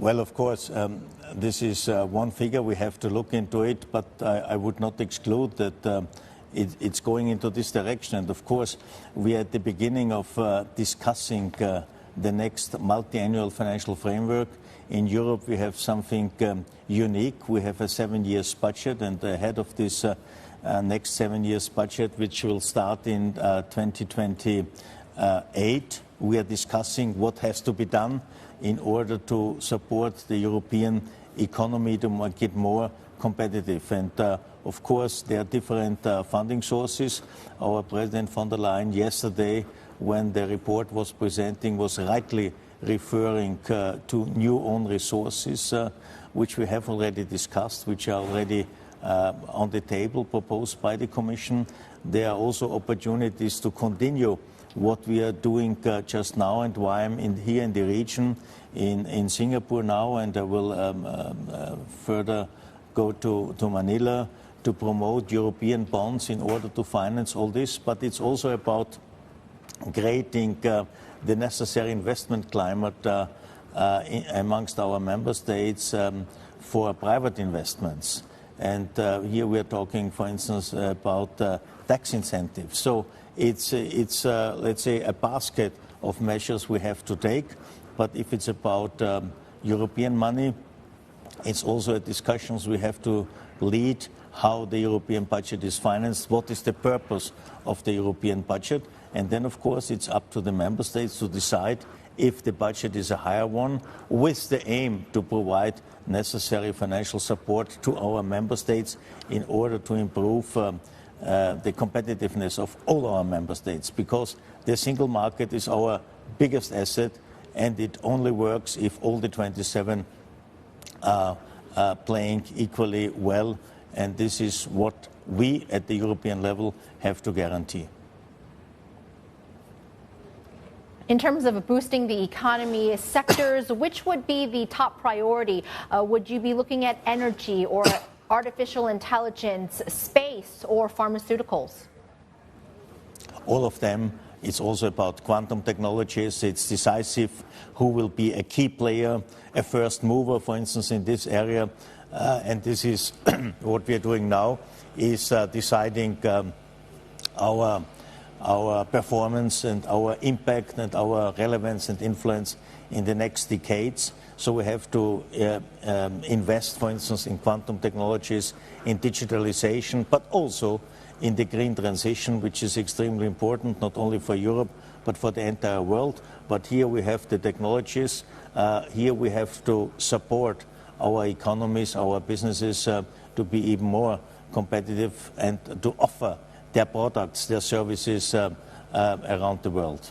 Well, of course, this is one figure. We have to look into it, but I would not exclude that it's going into this direction. And of course, we are at the beginning of discussing the next multi-annual financial framework. In Europe, we have something unique. We have a 7 years budget, and ahead of this next 7 years budget, which will start in 2028, we are discussing what has to be done in order to support the European economy to get more competitive. And of course, there are different funding sources. Our President von der Leyen yesterday, when the report was presenting, was rightly referring to new own resources, which we have already discussed, which are already on the table, proposed by the Commission. There are also opportunities to continue what we are doing just now, and why I'm here in the region in Singapore now, and I will further go to Manila to promote European bonds in order to finance all this. But it's also about creating the necessary investment climate amongst our member states for private investments. And here we are talking, for instance, about tax incentives. So it's let's say, a basket of measures we have to take. But if it's about European money, it's also discussions we have to lead, how the European budget is financed, what is the purpose of the European budget. And then, of course, it's up to the member states to decide if the budget is a higher one, with the aim to provide necessary financial support to our member states in order to improve the competitiveness of all our member states, because the single market is our biggest asset, and it only works if all the 27 are playing equally well, and this is what we at the European level have to guarantee. In terms of boosting the economy sectors, which would be the top priority? Would you be looking at energy or artificial intelligence, space, or pharmaceuticals? All of them. It's also about quantum technologies. It's decisive who will be a key player, a first mover, for instance, in this area. And this is what we are doing now, is deciding our performance and our impact and our relevance and influence in the next decades. So we have to invest, for instance, in quantum technologies, in digitalization, but also in the green transition, which is extremely important, not only for Europe, but for the entire world. But here we have the technologies. Here we have to support our economies, our businesses to be even more competitive and to offer their products, their services around the world.